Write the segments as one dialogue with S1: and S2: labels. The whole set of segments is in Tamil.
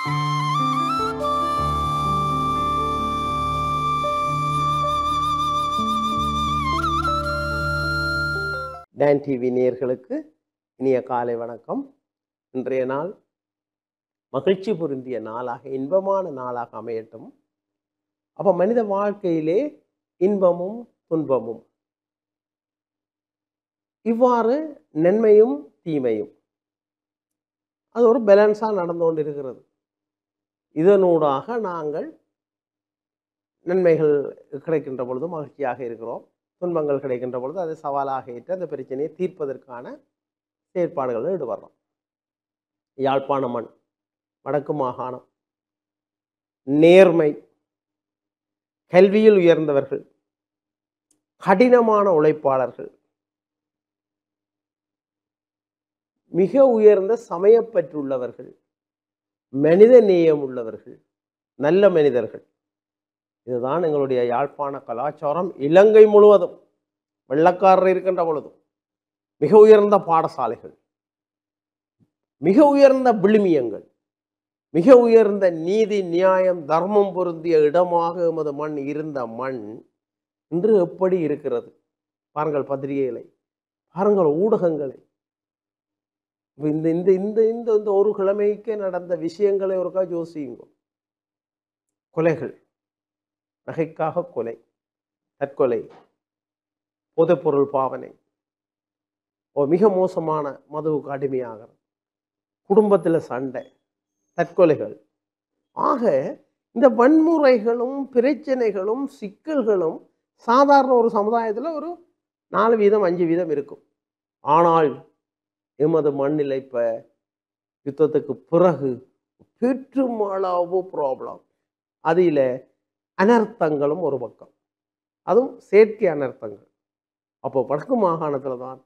S1: டான் டிவி நேயர்களுக்கு இனிய காலை வணக்கம். இன்றைய நாள் மகிழ்ச்சி பொருந்திய நாளாக, இன்பமான நாளாக அமையட்டும். அப்போ மனித வாழ்க்கையிலே இன்பமும் துன்பமும், இவ்வாறு நன்மையும் தீமையும், அது ஒரு பேலன்ஸாக நடந்து கொண்டு இருக்கிறது. இதனூடாக நாங்கள் நன்மைகள் கிடைக்கின்ற பொழுது மகிழ்ச்சியாக இருக்கிறோம், துன்பங்கள் கிடைக்கின்ற பொழுது அதை சவாலாக ஏற்று அந்த பிரச்சனையை தீர்ப்பதற்கான செயற்பாடுகளில் ஈடுபடுறோம். யாழ்ப்பாண மண், வடக்கு மாகாணம், நேர்மை, கல்வியில் உயர்ந்தவர்கள், கடினமான உழைப்பாளர்கள், மிக உயர்ந்த சமயப்பற்றுள்ளவர்கள், மனித நேயம் உள்ளவர்கள், நல்ல மனிதர்கள். இதுதான் எங்களுடைய யாழ்ப்பாண கலாச்சாரம். இலங்கை முழுவதும் வெள்ளக்காரர் இருக்கின்ற பொழுதும் மிக உயர்ந்த பாடசாலைகள், மிக உயர்ந்த விழுமியங்கள், மிக உயர்ந்த நீதி நியாயம் தர்மம் பொருந்திய இடமாக எமது மண் இருந்த மண் இன்று எப்படி இருக்கிறது பாருங்கள். பத்திரிகைகளை பாருங்கள், ஊடகங்களை. இந்த இந்த இந்த இந்த இந்த ஒரு கிழமைக்கு நடந்த விஷயங்களை ஒருக்கா யோசியுங்க. கொலைகள், நகைக்காக கொலை, தற்கொலை, போதைப்பொருள் பாவனை, மிக மோசமான மதுவுக்கு அடிமையாகிறது, குடும்பத்தில் சண்டை, தற்கொலைகள். ஆக இந்த வன்முறைகளும் பிரச்சனைகளும் சிக்கல்களும் சாதாரண ஒரு சமுதாயத்தில் ஒரு 4% 5% இருக்கும். ஆனால் எமது மண்ணில் இப்போ யுத்தத்துக்கு பிறகு பெருமளவு ப்ராப்ளம், அதில் அனர்த்தங்களும் ஒரு பக்கம், அதுவும் செயற்கை அனர்த்தங்கள். அப்போ வடக்கு மாகாணத்தில் தான்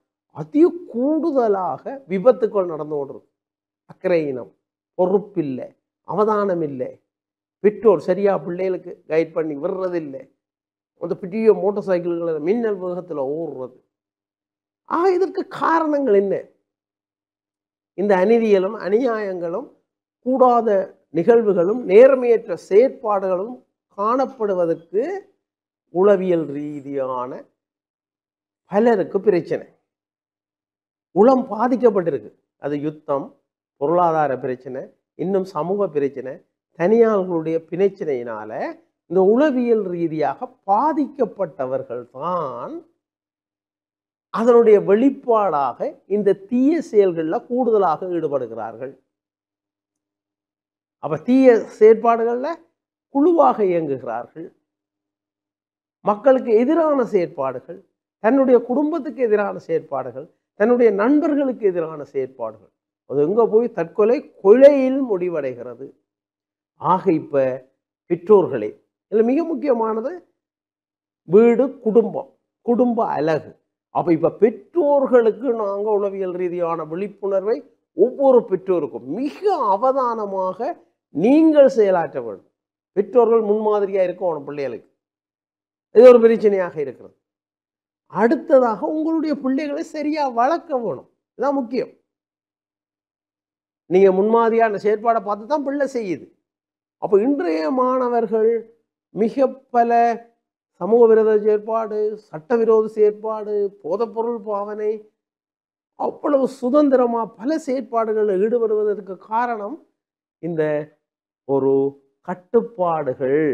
S1: அதிக கூடுதலாக விபத்துக்கள் நடந்து கொண்டிருக்கு. அக்கறையினம், பொறுப்பில்லை, அவதானம் இல்லை, பெற்றோர் சரியாக பிள்ளைகளுக்கு கைட் பண்ணி விடுறதில்லை, அந்த பெரிய மோட்டார் சைக்கிள்களில் மின்னல் வேகத்தில் ஓடுறது. இதற்கு காரணங்கள் என்ன? இந்த அநீதிகளும் அநியாயங்களும் கூடாத நிகழ்வுகளும் நேர்மையற்ற செயற்பாடுகளும் காணப்படுவதற்கு உளவியல் ரீதியான பலருக்கு பிரச்சனை, உளம் பாதிக்கப்பட்டிருக்கு. அது யுத்தம், பொருளாதார பிரச்சனை, இன்னும் சமூக பிரச்சனை, தனியார்களுடைய பிரச்சனையினால இந்த உளவியல் ரீதியாக பாதிக்கப்பட்டவர்கள் தான் அதனுடைய வெளிப்பாடாக இந்த தீய செயல்களில் கூடுதலாக ஈடுபடுகிறார்கள். அப்ப தீய செயற்பாடுகளில் குழுவாக இயங்குகிறார்கள். மக்களுக்கு எதிரான செயற்பாடுகள், தன்னுடைய குடும்பத்துக்கு எதிரான செயற்பாடுகள், தன்னுடைய நண்பர்களுக்கு எதிரான செயற்பாடுகள், அது எங்கே போய் தற்கொலை கொலையில் முடிவடைகிறது. ஆக இப்போ பெற்றோர்களே, இதில் மிக முக்கியமானது வீடு, குடும்பம், குடும்ப அழகு. அப்போ இப்போ பெற்றோர்களுக்கு நாங்கள் உளவியல் ரீதியான விழிப்புணர்வை ஒவ்வொரு பெற்றோருக்கும் மிக அவதானமாக நீங்கள் செயலாற்ற வேண்டும். பெற்றோர்கள் முன்மாதிரியாக இருக்கணும் பிள்ளைகளுக்கு. இது ஒரு பிரச்சனையாக இருக்கிறது. அடுத்ததாக உங்களுடைய பிள்ளைகளை சரியாக வளர்க்க வேணும். இதுதான் முக்கியம். நீங்கள் முன்மாதிரியான செயற்பாடை பார்த்து தான் பிள்ளை செய்யுது. அப்போ இன்றைய மாணவர்கள் மிக பல சமூக விரோத செயற்பாடு, சட்டவிரோத செயற்பாடு, போதைப்பொருள் பாவனை, அவ்வளவு சுதந்திரமாக பல செயற்பாடுகளில் ஈடுபடுவதற்கு காரணம் இந்த ஒரு கட்டுப்பாடுகள்.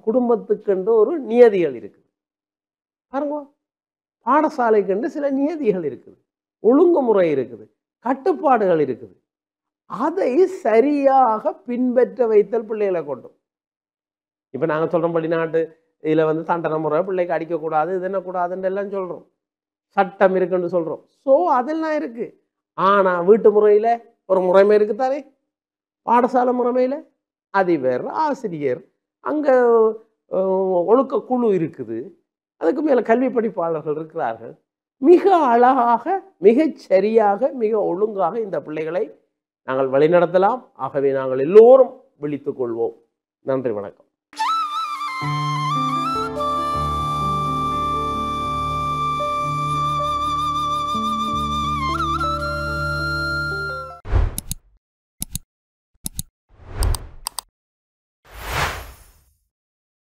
S1: குடும்பத்துக்கென்று ஒரு நியதிகள் இருக்குது பாருங்க, பாடசாலைக்கென்று சில நியதிகள் இருக்குது, ஒழுங்குமுறை இருக்குது, கட்டுப்பாடுகள் இருக்குது. அதை சரியாக பின்பற்ற வைத்தல் பிள்ளைகளை கொண்டும். இப்போ நாங்கள் சொல்கிறோம் வெளிநாட்டு இதில் தண்டனை முறை, பிள்ளைக்கு அடிக்கக்கூடாது, இது என்னக்கூடாதுன்னு எல்லாம் சொல்கிறோம், சட்டம் இருக்குன்னு சொல்கிறோம். ஸோ அதெல்லாம் இருக்குது. ஆனால் வீட்டு முறையில் ஒரு முறைமை இருக்குத்தானே, பாடசாலை முறைமையில் அதிபர், ஆசிரியர், அங்கே ஒழுக்க குழு இருக்குது, அதுக்கு மேலே கல்வி படிப்பாளர்கள் இருக்கிறார்கள். மிக அழகாக, மிகச் சரியாக, மிக ஒழுங்காக இந்த பிள்ளைகளை நாங்கள் வழிநடத்தலாம். ஆகவே நாங்கள் எல்லோரும் விழித்துக் கொள்வோம். நன்றி, வணக்கம்.